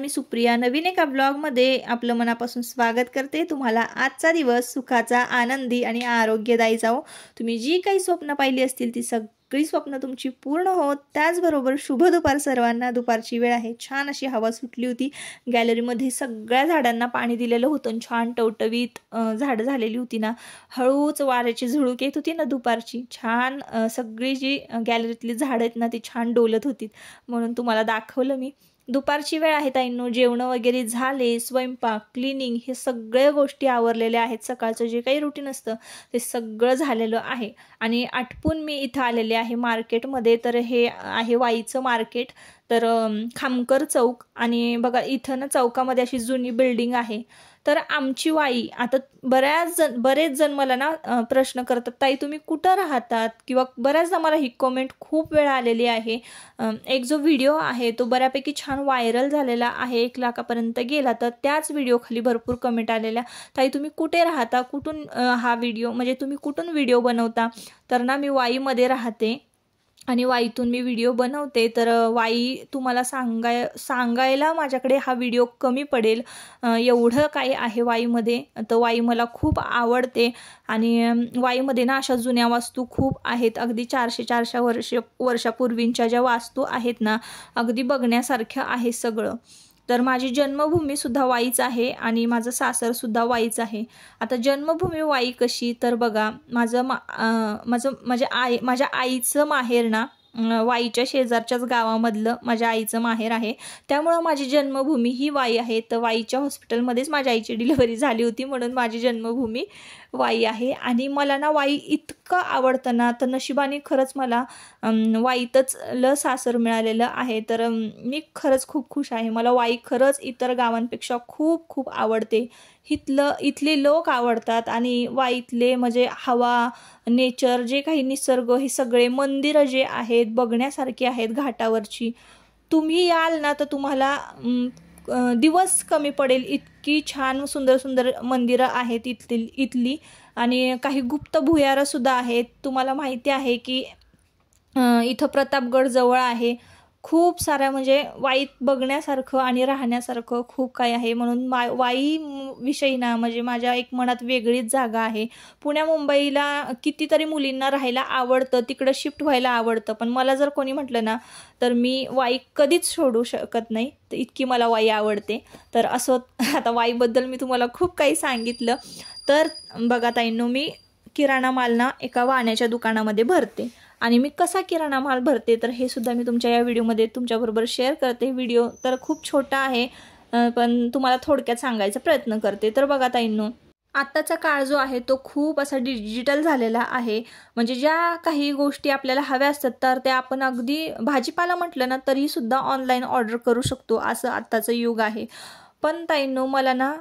मी सुप्रिया नवीन एका ब्लॉगमध्ये आपलं मनापासून स्वागत करते। तुम्हाला आजचा दिवस सुखाचा, आनंदी आणि आरोग्यदायी जावो। तुम्ही जी काही स्वप्न पाहिली असतील ती सगळी स्वप्न तुमची पूर्ण होत। त्याचबरोबर शुभ दुपार सर्वांना। दुपारची वेळ आहे, छान अशी हवा सुटली होती। गॅलरीमध्ये सगळ्या झाडांना पाणी दिलेलं होतं, छान टवटवीत झाड झालेली होती ना। हळूच वाऱ्याची झुळूक येत होती ना दुपारची, छान सगळी जी गॅलरीतली झाड आहेत ना ती छान डोलत होती, म्हणून तुम्हाला दाखवलं मी। दुपारची वेळ आहे ताईंनो, जेवण वगैरे झाले, स्वयंपाक, क्लीनिंग हे सगळ्या गोष्टी आवरलेल्या आहेत। सकाळचं जे काही रुटीन असतं ते सगळं झालेलं आहे आणि आटपून मी इथं आलेले आहे मार्केटमध्ये। तर हे आहे वाईचं मार्केट, तर खामकर चौक। आणि बघा इथं ना चौकामध्ये अशी जुनी बिल्डिंग आहे। तर आमची वाई आता बरेच जण मला ना प्रश्न करतात, ताई तुम्ही कुठं राहतात, किंवा बऱ्याचदा मला ही कमेंट खूप वेळा आलेली आहे। एक जो व्हिडिओ आहे तो बऱ्यापैकी छान व्हायरल झालेला आहे, 1 लाखापर्यंत गेला। तर त्याच व्हिडिओ खाली भरपूर कमेंट आलेल्या, ताई तुम्ही कुठे राहता, कुठून हा व्हिडिओ म्हणजे तुम्ही कुठून व्हिडिओ बनवता। तर ना मी वाईमध्ये राहते आणि वाईतून मी व्हिडिओ बनवते। तर वाई तुम्हाला सांगायला माझ्याकडे हा व्हिडिओ कमी पडेल, एवढं काय आहे वाईमध्ये। तर वाई मला खूप आवडते आणि वाईमध्ये ना अशा जुन्या वास्तू खूप आहेत, अगदी 400 वर्षापूर्वींच्या ज्या वास्तू आहेत ना, अगदी बघण्यासारख्या आहे सगळं। तर माझी जन्मभूमी सुद्धा वाईच आहे आणि माझं सासर सुद्धा वाईच आहे। आता जन्मभूमी वाई कशी, तर बघा माझ्या आईचं माहेर ना वाईच्या शेजारच्याच गावामधलं माझ्या आईचं माहेर आहे, त्यामुळं माझी जन्मभूमी ही वाई आहे। तर वाईच्या हॉस्पिटलमध्येच माझ्या आईची डिलिव्हरी झाली होती, म्हणून माझी जन्मभूमी वाई आहे। आणि मला ना वाई इतकं आवडतं ना, तर नशिबाने खरंच मला वाईतच सासर मिळालेलं आहे। तर मी खरंच खूप खुश आहे। मला वाई खरंच इतर गावांपेक्षा खूप खूप आवडते। इथले लोक आवडतात आणि वाईतले म्हणजे हवा, नेचर, जे काही निसर्ग, हे सगळे मंदिरं जे आहेत बघण्यासारखी आहेत घाटावरची। तुम्ही याल ना तर तुम्हाला दिवस कमी पडेल, इतकी छान सुंदर सुंदर मंदिरं आहेत इथली। आणि काही गुप्त भुयारं सुद्धा आहेत। तुम्हाला माहिती आहे की इथं प्रतापगड जवळ आहे। खूप साऱ्या म्हणजे वाईत बघण्यासारखं आणि राहण्यासारखं खूप काही आहे, म्हणून वाई विषयी ना म्हणजे माझ्या एक मनात वेगळीच जागा आहे। पुण्या मुंबईला कितीतरी मुलींना राहायला आवडतं, तिकडं शिफ्ट व्हायला आवडतं, पण मला जर कोणी म्हटलं ना तर मी वाई कधीच सोडू शकत नाही, तर इतकी मला वाई आवडते। तर असं आता वाईबद्दल मी तुम्हाला खूप काही सांगितलं। तर बघा ताईंनो, मी किराणा माल ना एका वाण्याच्या दुकानामध्ये भरते आणि मी कसा किराणा माल भरते तर हे सुद्धा मी तुमच्या या व्हिडिओमध्ये तुमच्याबरोबर शेअर करते। व्हिडिओ तर खूप छोटा आहे, पण तुम्हाला थोडक्यात सांगायचा प्रयत्न करते। तर बघा ताईंनो, आत्ताचा काळ जो आहे तो खूप असा डिजिटल झालेला आहे। म्हणजे ज्या काही गोष्टी आपल्याला हव्या असतात तर त्या आपण अगदी भाजीपाला म्हटलं ना तरी सुद्धा ऑनलाईन ऑर्डर करू शकतो, असं आत्ताचं युग आहे। पण ताईंनो, मला ना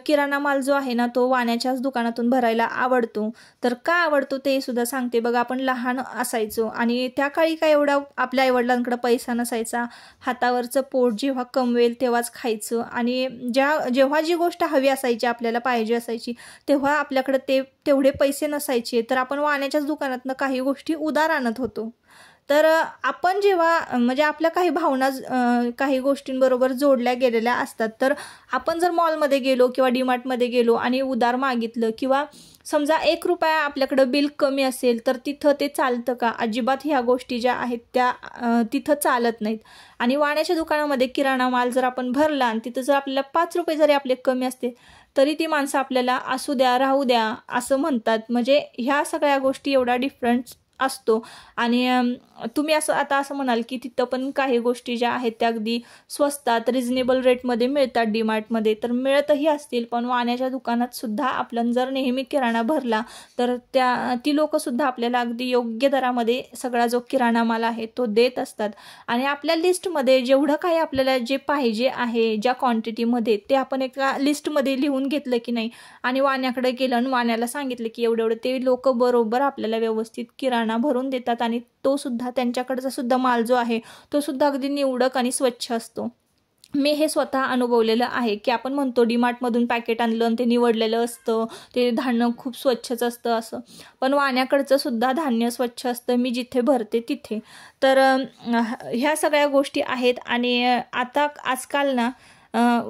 किराणा माल जो आहे ना तो वाण्याच्याच दुकानातून भरायला आवडतो। तर का आवडतो ते सुद्धा सांगते। बघा आपण लहान असायचो आणि त्या काळी काय एवढा आपल्या आईवडिलांकडे पैसा नसायचा, हातावरचं पोट जेव्हा कमवेल तेव्हाच खायचं। आणि जेव्हा जी गोष्ट हवी असायची, आपल्याला पाहिजे असायची, तेव्हा आपल्याकडे तेवढे पैसे नसायचे, तर आपण वाण्याच्याच दुकानातनं काही गोष्टी उधार आणत होतो। तर आपण जेव्हा म्हणजे आपल्या काही भावना काही गोष्टींबरोबर जोडल्या गेलेल्या असतात, तर आपण जर मॉलमध्ये गेलो किंवा डीमार्टमध्ये गेलो आणि उधार मागितलं, किंवा समजा 1 रुपया आपल्याकडं बिल कमी असेल, तर तिथं ते चालतं का? अजिबात ह्या गोष्टी ज्या आहेत त्या तिथं चालत नाहीत। आणि वाण्याच्या दुकानामध्ये किराणा माल जर आपण भरला आणि तिथं जर आपल्याला 5 रुपये जरी आपले कमी असते तरी ती माणसं आपल्याला असू द्या, राहू द्या असं म्हणतात। म्हणजे ह्या सगळ्या गोष्टी एवढा डिफरन्स असतो। आणि तुम्ही असं म्हणाल की तिथं पण काही गोष्टी ज्या आहेत त्या अगदी स्वस्तात, रिजनेबल रेटमध्ये मिळतात डीमार्टमध्ये, तर मिळतही असतील, पण वाण्याच्या दुकानात सुद्धा आपण जर नेहमी किराणा भरला तर ती लोकंसुद्धा आपल्याला अगदी योग्य दरामध्ये सगळा जो किराणा माल आहे तो देत असतात। आणि आपल्या लिस्टमध्ये जेवढं काही आपल्याला जे पाहिजे आहे ज्या क्वांटिटीमध्ये, ते आपण एका लिस्टमध्ये लिहून घेतलं की नाही आणि वाण्याकडे गेलं आणि वाण्याला सांगितलं की एवढं, ते लोक बरोबर आपल्याला व्यवस्थित किराणा भरून देतात। आणि तो सुद्धा त्यांच्याकडचा सुद्धा माल जो आहे तो सुद्धा अगदी निवडक आणि स्वच्छ असतो। मी हे स्वतः अनुभवलेलं आहे की आपण म्हणतो डीमार्टमधून पॅकेट आणलं आणि ते निवडलेलं असतं, ते धान्य खूप स्वच्छच असतं असं, पण वाण्याकडचं सुद्धा धान्य स्वच्छ असतं, मी जिथे भरते तिथे। तर ह्या सगळ्या गोष्टी आहेत। आणि आता आजकाल ना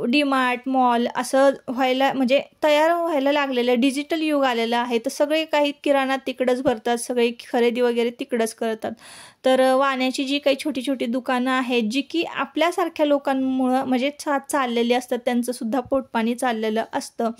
डीमार्ट मॉल असं व्हायला म्हणजे तयार व्हायला लागलेलं डिजिटल युग आलेलं आहे. तर सगळे काही किराणा तिकडंच भरतात, सगळे खरेदी वगैरे तिकडंच करतात. तर वाण्याची जी काही छोटी छोटी दुकानं आहेत जी की आपल्यासारख्या लोकांमुळं म्हणजे चाललेली असतात, त्यांचं सुद्धा पोटपाणी चाललेलं असतं.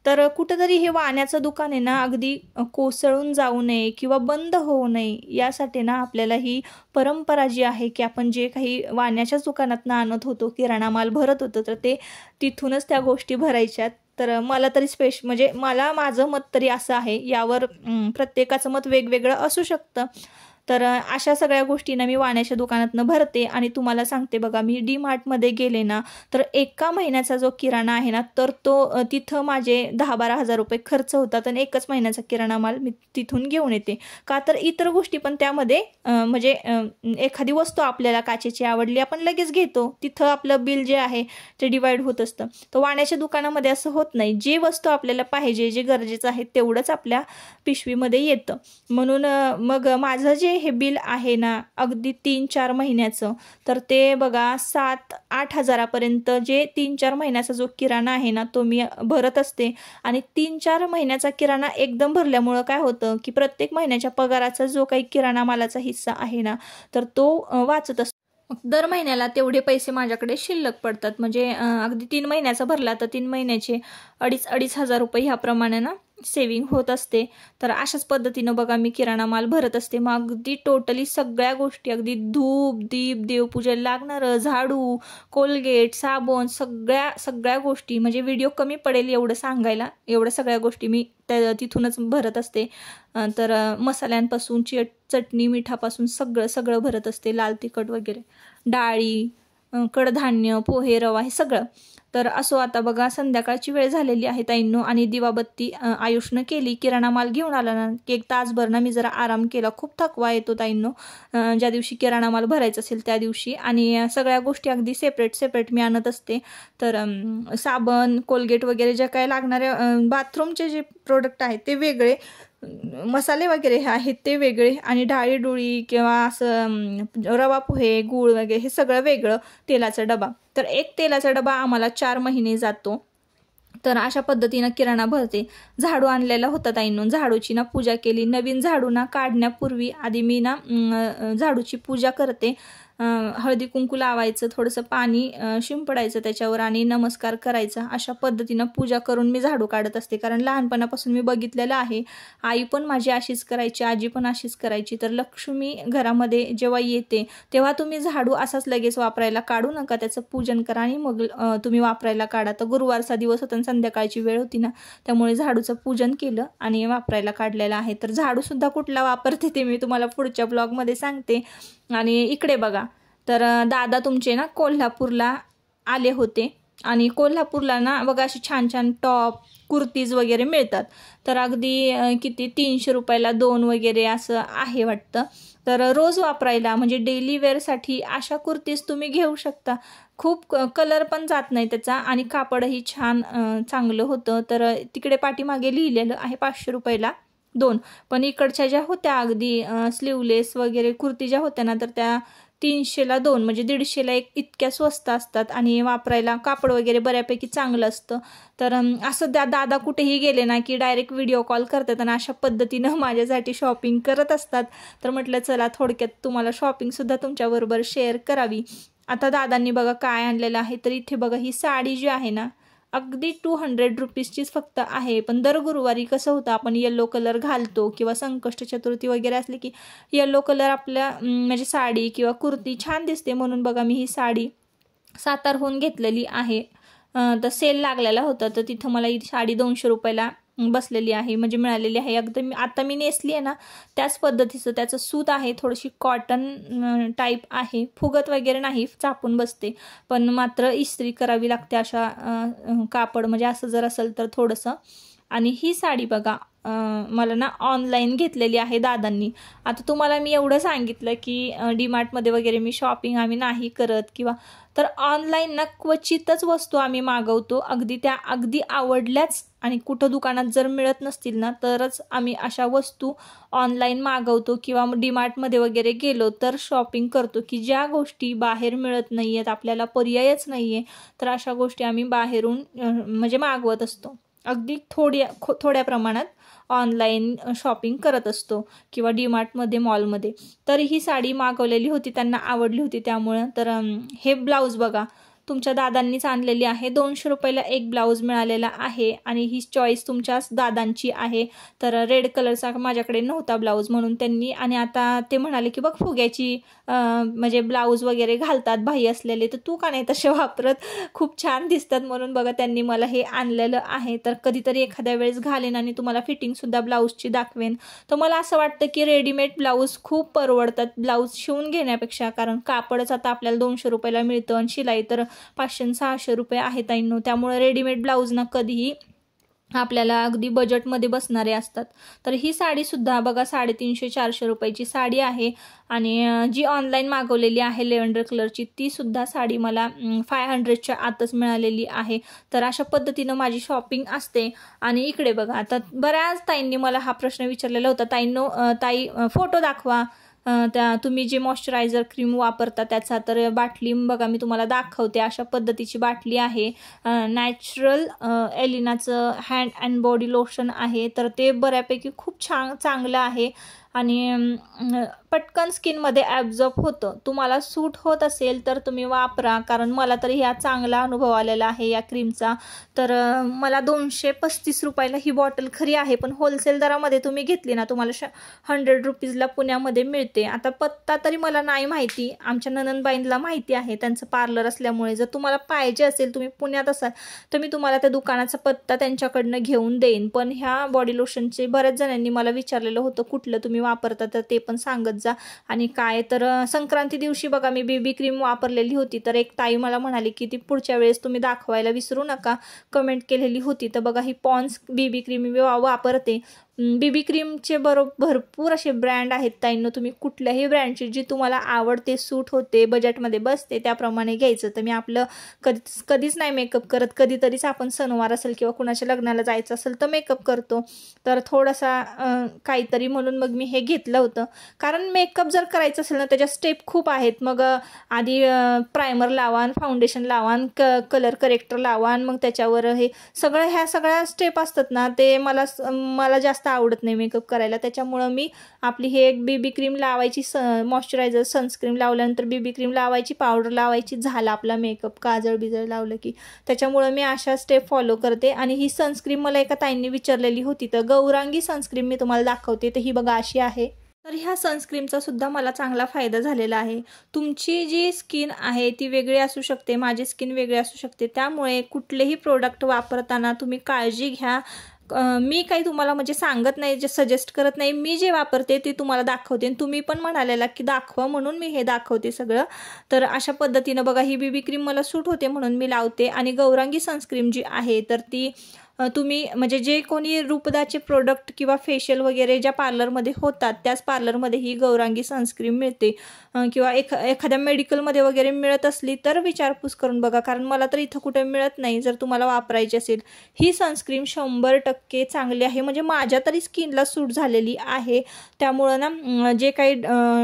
तर कुठंतरी हे वाण्याचं दुकान आहे ना अगदी कोसळून जाऊ नये किंवा बंद होऊ नये यासाठी ना आपल्याला ही परंपरा जी आहे की आपण जे काही वाण्याच्याच दुकानातनं आणत होतो, किराणा माल भरत होतो, तर ते तिथूनच त्या गोष्टी भरायच्यात. तर मला तरी म्हणजे माझं मत तरी असं आहे. यावर प्रत्येकाचं मत वेगवेगळं असू शकतं. तर अशा सगळ्या गोष्टींना मी वाण्याच्या दुकानातनं भरते. आणि तुम्हाला सांगते बघा, मी डीमार्टमध्ये गेले ना तर एका महिन्याचा जो किराणा आहे ना तर तो तिथं माझे 10-12 हजार रुपये खर्च होतात आणि एकच महिन्याचा किराणा माल मी तिथून घेऊन येते. का तर इतर गोष्टी पण त्यामध्ये म्हणजे एखादी वस्तू आपल्याला काचेची आवडली आपण लगेच घेतो, तिथं आपलं बिल जे आहे ते डिवाइड होत असतं. तर वाण्याच्या दुकानामध्ये असं होत नाही. जे वस्तू आपल्याला पाहिजे, जे गरजेचं आहे तेवढंच आपल्या पिशवीमध्ये येतं. म्हणून मग माझं जे हे बिल आहे ना अगदी 3-4 महिन्याचं, तर ते बघा 7-8 हजारापर्यंत जे 3-4 महिन्याचा जो किराणा आहे ना तो मी भरत असते. आणि 3-4 महिन्याचा किराणा एकदम भरल्यामुळं काय होतं की प्रत्येक महिन्याच्या पगाराचा जो काही किराणा मालाचा हिस्सा आहे ना तर तो वाचत असतो. दर महिन्याला तेवढे पैसे माझ्याकडे शिल्लक पडतात. म्हणजे अगदी 3 महिन्याचा भरला तर 3 महिन्याचे 2,500 हजार रुपये ह्याप्रमाणे ना सेविंग होत असते. तर अशाच पद्धतीनं बघा मी किराणा माल भरत असते. मग अगदी टोटली सगळ्या गोष्टी, अगदी धूप दीप देवपूजेला लागणारं, झाडू, कोलगेट, साबण, सगळ्या गोष्टी, म्हणजे व्हिडिओ कमी पडेल एवढं सांगायला, एवढ्या सगळ्या गोष्टी मी तिथूनच भरत असते. तर मसाल्यांपासून चटणी मिठापासून सगळं भरत असते, लाल तिखट वगैरे, डाळी, कडधान्य, पोहे, रवा, हे सगळं. तर असो, आता बघा संध्याकाळची वेळ झालेली आहे ताईंनो, आणि दिवाबत्ती आयुषनं केली. किराणा माल घेऊन आला ना एक तासभर ना मी जरा आराम केला. खूप थकवा येतो ताईंनो ज्या दिवशी किराणा माल भरायचा असेल त्या दिवशी. आणि सगळ्या गोष्टी अगदी सेपरेट मी आणत असते. तर साबण, कोलगेट वगैरे ज्या काय लागणाऱ्या बाथरूमचे जे प्रोडक्ट आहेत ते वेगळे, मसाले वगैरे आहेत ते वेगळे, आणि डाळी किंवा असं रवा, पोहे, गूळ वगैरे हे सगळं वेगळं. तेलाचा डबा, तर एक तेलाचा डबा आम्हाला 4 महिने जातो. तर अशा पद्धतीनं किराणा भरते. झाडू आणलेला होता ताईंनो, झाडूची ना पूजा केली. नवीन झाडू ना काढण्यापूर्वी आधी मी ना झाडूची पूजा करते. हळदी कुंकू लावायचं, थोडंसं पाणी शिंपडायचं त्याच्यावर आणि नमस्कार करायचा. अशा पद्धतीनं पूजा करून मी झाडू काढत असते. कारण लहानपणापासून मी बघितलेलं आहे, आई पण माझी अशीच करायची, आजी पण अशीच करायची. तर लक्ष्मी घरामध्ये जेव्हा येते तेव्हा तुम्ही झाडू असाच लगेच वापरायला काढू नका, त्याचं पूजन करा आणि मग तुम्ही वापरायला काढा. तर गुरुवारचा दिवस होता, संध्याकाळची वेळ होती ना, त्यामुळे झाडूचं पूजन केलं आणि वापरायला काढलेलं आहे. तर झाडूसुद्धा कुठला वापरते ते मी तुम्हाला पुढच्या ब्लॉगमध्ये सांगते. आणि इकडे बघा, तर दादा तुमचे ना कोल्हापूरला आले होते, आणि कोल्हापूरला ना बघा अशी छान टॉप, कुर्तीज वगैरे मिळतात. तर अगदी किती 300 रुपयाला 2 वगैरे असं आहे वाटतं. तर रोज वापरायला म्हणजे डेली वेअरसाठी अशा कुर्तीज तुम्ही घेऊ शकता. खूप कलर पण जात नाही त्याचा, आणि कापडही छान चांगलं होतं. तर तिकडे पाठीमागे लिहिलेलं आहे 500 रुपयाला 2. पण इकडच्या ज्या होत्या अगदी स्लीवलेस वगैरे कुर्ती ज्या होत्या ना, तर त्या 300ला 2 म्हणजे 150ला 1 इतक्या स्वस्त असतात. आणि वापरायला कापड वगैरे बऱ्यापैकी चांगलं असतं. तर असं दादा कुठेही गेले ना की डायरेक्ट व्हिडिओ कॉल करतात आणि अशा पद्धतीनं माझ्यासाठी शॉपिंग करत असतात. तर म्हटलं चला थोडक्यात तुम्हाला शॉपिंगसुद्धा तुमच्याबरोबर शेअर करावी. आता दादांनी बघा काय आणलेलं आहे. तर इथे बघा ही साडी जी आहे ना अगदी 200 रुपीजचीच फक्त आहे. पण दर गुरुवारी कसं होतं, आपण येल्लो कलर घालतो किंवा संकष्ट चतुर्थी वगैरे असले की येल्लो कलर आपल्या म्हणजे साडी किंवा कुर्ती छान दिसते. म्हणून बघा मी ही साडी सातारहून घेतलेली आहे. तर सेल लागलेला होता, तर तिथं मला ही साडी 200 रुपयाला बसलेली आहे, म्हणजे मिळालेली आहे. अगदी आता मी नेसली आहे ना त्याच पद्धतीचं त्याचं सूत आहे, थोडीशी कॉटन टाईप आहे, फुगत वगैरे नाही, चापून बसते. पण मात्र इस्त्री करावी लागते अशा कापड, म्हणजे असं जर असेल तर थोडंसं आणि ही साडी बघा मला ना ऑनलाईन घेतलेली आहे दादांनी. आता तुम्हाला मी एवढं सांगितलं की डीमार्टमध्ये वगैरे मी शॉपिंग आम्ही नाही करत किंवा तर ऑनलाईन ना क्वचितच वस्तू आम्ही मागवतो. अगदी आवडल्याच आणि कुठं दुकानात जर मिळत नसतील ना तरच आम्ही अशा वस्तू ऑनलाईन मागवतो किंवा डीमार्टमध्ये वगैरे गेलो तर शॉपिंग करतो की ज्या गोष्टी बाहेर मिळत नाही आहेत, आपल्याला पर्यायच नाही आहे, तर अशा गोष्टी आम्ही बाहेरून म्हणजे मागवत असतो. अगदी थोड्या प्रमाणात ऑनलाईन शॉपिंग करत असतो किंवा डीमार्टमध्ये मॉलमध्ये. तर ही साडी मागवलेली होती, त्यांना आवडली होती त्यामुळं. तर हे ब्लाऊज बघा तुमच्या दादांनीच आणलेली आहे. 200 रुपयाला एक ब्लाऊज मिळालेला आहे आणि ही चॉईस तुमच्याच दादांची आहे. तर रेड कलरचा माझ्याकडे नव्हता ब्लाऊज म्हणून त्यांनी, आणि आता ते म्हणाले की बघ फुग्याची म्हणजे ब्लाऊज वगैरे घालतात बाही असलेले, तर तू का नाही तसे वापरत, खूप छान दिसतात म्हणून बघा त्यांनी मला हे आणलेलं आहे. तर कधीतरी एखाद्या वेळेस घालेन आणि तुम्हाला फिटिंगसुद्धा ब्लाऊजची दाखवेन. तर मला असं वाटतं की रेडीमेड ब्लाऊज खूप परवडतात ब्लाऊज शिवून घेण्यापेक्षा, कारण कापडच आता आपल्याला 200 रुपयाला मिळतं आणि शिलाई तर 500-600 रुपये आहे ताईंनो. त्यामुळे रेडीमेड ब्लाऊज ना कधीही आपल्याला अगदी बजेटमध्ये बसणारे असतात. तर ही साडीसुद्धा बघा 350-400 रुपयाची साडी आहे. आणि जी ऑनलाईन मागवलेली आहे लेव्हेंडर कलरची ती सुद्धा साडी मला 500च्या आतच मिळालेली आहे. तर अशा पद्धतीनं माझी शॉपिंग असते. आणि इकडे बघा आता बऱ्याच ताईंनी मला हा प्रश्न विचारलेला होता, ताई फोटो दाखवा त्या तुम्ही जे मॉइश्चरायझर क्रीम वापरता त्याचा. तर बाटली बघा मी तुम्हाला दाखवते, अशा पद्धतीची बाटली आहे. नॅचरल एलिनाचं हँड अँड बॉडी लोशन आहे. तर ते बऱ्यापैकी खूप चांगलं आहे आणि पटकन स्किनमध्ये ॲब्झॉर्ब होतं. तुम्हाला सूट होत असेल तर तुम्ही वापरा, कारण मला तर ह्या चांगला अनुभव आलेला आहे या क्रीमचा. तर मला 235 रुपयाला ही बॉटल खरी आहे, पण होलसेल दरामध्ये तुम्ही घेतली ना तुम्हाला 100 रुपीजला पुण्यामध्ये मिळते. आता पत्ता तरी मला नाही माहिती, आमच्या ननंदबाईंना माहिती आहे, त्यांचं पार्लर असल्यामुळे. जर तुम्हाला पाहिजे असेल, तुम्ही पुण्यात असाल तर मी तुम्हाला त्या दुकानाचा पत्ता त्यांच्याकडनं घेऊन देईन. पण ह्या बॉडी लोशनचे बऱ्याच जणांनी मला विचारलेलं होतं कुठलं तुम्ही वापरता, तर ते पण सांगत जा आणि काय. तर संक्रांती दिवशी बघा मी बेबी क्रीम वापरलेली होती. तर एक ताई मला म्हणाली की ती पुढच्या वेळेस तुम्ही दाखवायला विसरू नका, कमेंट केलेली होती. तर बघा ही पॉन्स बेबी क्रीम मी वापरते. बेबी क्रीमचे भरपूर असे ब्रँड आहेत ताईंनो, तुम्ही कुठल्याही ब्रँडची जी तुम्हाला आवडते, सूट होते, बजेटमध्ये बसते त्याप्रमाणे घ्यायचं. तर मी आपलं कधीच नाही मेकअप करत, कधीतरीच आपण सणवार असेल किंवा कुणाच्या लग्नाला जायचं असेल तर मेकअप करतो. तर थोडासा काहीतरी म्हणून मग मी हे घेतलं होतं. कारण मेकअप जर करायचं असेल ना त्याच्या स्टेप खूप आहेत. मग आधी प्रायमर लावा, फाउंडेशन लावा, कलर करेक्टर लावा, मग त्याच्यावर हे ह्या सगळ्या स्टेप असतात ना, ते मला जास्त आवडत नाही मेकअप करायला. त्याच्यामुळं मी आपली हे एक बेबी क्रीम लावायची, मॉइश्चरायझर सनस्क्रीम लावल्यानंतर बेबी क्रीम लावायची, पावडर लावायची, झाला आपला मेकअप. काजळ बिजळ लावलं की. त्याच्यामुळं मी अशा स्टेप फॉलो करते. आणि ही सनस्क्रीम मला एका ताईंनी विचारलेली होती, तर गौरांगी सनस्क्रीम मी तुम्हाला दाखवते. तर ही बघा अशी आहे. तर ह्या सनस्क्रीमचा सुद्धा मला चांगला फायदा झालेला आहे. तुमची जी स्किन आहे ती वेगळी असू शकते, माझी स्किन वेगळी असू शकते. त्यामुळे कुठलेही प्रोडक्ट वापरताना तुम्ही काळजी घ्या. मी काही तुम्हाला म्हणजे सांगत नाही, जे सजेस्ट करत नाही, मी जे वापरते ते तुम्हाला दाखवते. तुम्ही पण म्हणालेला की दाखवा म्हणून मी हे दाखवते सगळं. तर अशा पद्धतीनं बघा ही बेबी क्रीम मला सूट होते म्हणून मी लावते. आणि गौरांगी सनस्क्रीम जी आहे तर ती तुम्ही म्हणजे जे कोणी रूपदाचे प्रोडक्ट किंवा फेशियल वगैरे ज्या पार्लरमध्ये होतात त्याच पार्लरमध्ये ही गौरांगी सनस्क्रीम मिळते. किंवा एखाद्या मेडिकलमध्ये वगैरे मिळत असली तर विचारपूस करून बघा, कारण मला तर इथं कुठे मिळत नाही. जर तुम्हाला वापरायची असेल ही सनस्क्रीम 100% चांगली आहे, म्हणजे माझ्या तरी स्किनला सूट झालेली आहे. त्यामुळं ना जे काही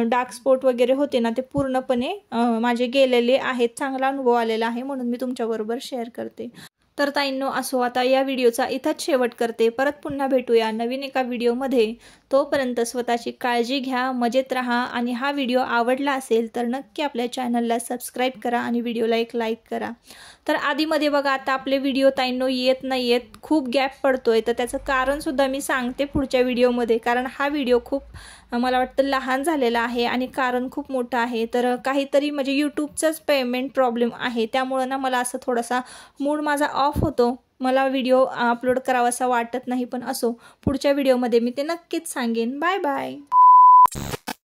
डार्क स्पॉट वगैरे होते ना ते पूर्णपणे माझे गेलेले आहेत. चांगला अनुभव आलेला आहे म्हणून मी तुमच्याबरोबर शेअर करते. तर ताईंनो असो, आता या व्हिडिओचा इथंच शेवट करते. परत पुन्हा भेटूया नवीन एका व्हिडिओमध्ये. तोपर्यंत स्वतःची काळजी घ्या, मजेत राहा. आणि हा व्हिडिओ आवडला असेल तर नक्की आपल्या चॅनलला सबस्क्राईब करा आणि व्हिडिओला एक लाईक करा. तर आधीमध्ये बघा आता आपले व्हिडिओ ताईंनो येत नाही आहेत, खूप गॅप पडतोय. तर त्याचं कारणसुद्धा मी सांगते पुढच्या व्हिडिओमध्ये, कारण हा व्हिडिओ खूप मला वाटतं लहान झालेला आहे आणि कारण खूप मोठं आहे. तर काहीतरी म्हणजे यूट्यूबचाच पेमेंट प्रॉब्लेम आहे, त्यामुळं ना मला असं थोडासा मूड माझा ऑफ होतो, मला व्हिडिओ अपलोड करावासा वाटत नाही. पण असो, पुढच्या व्हिडिओमध्ये मी ते नक्कीच सांगेन. Bye bye.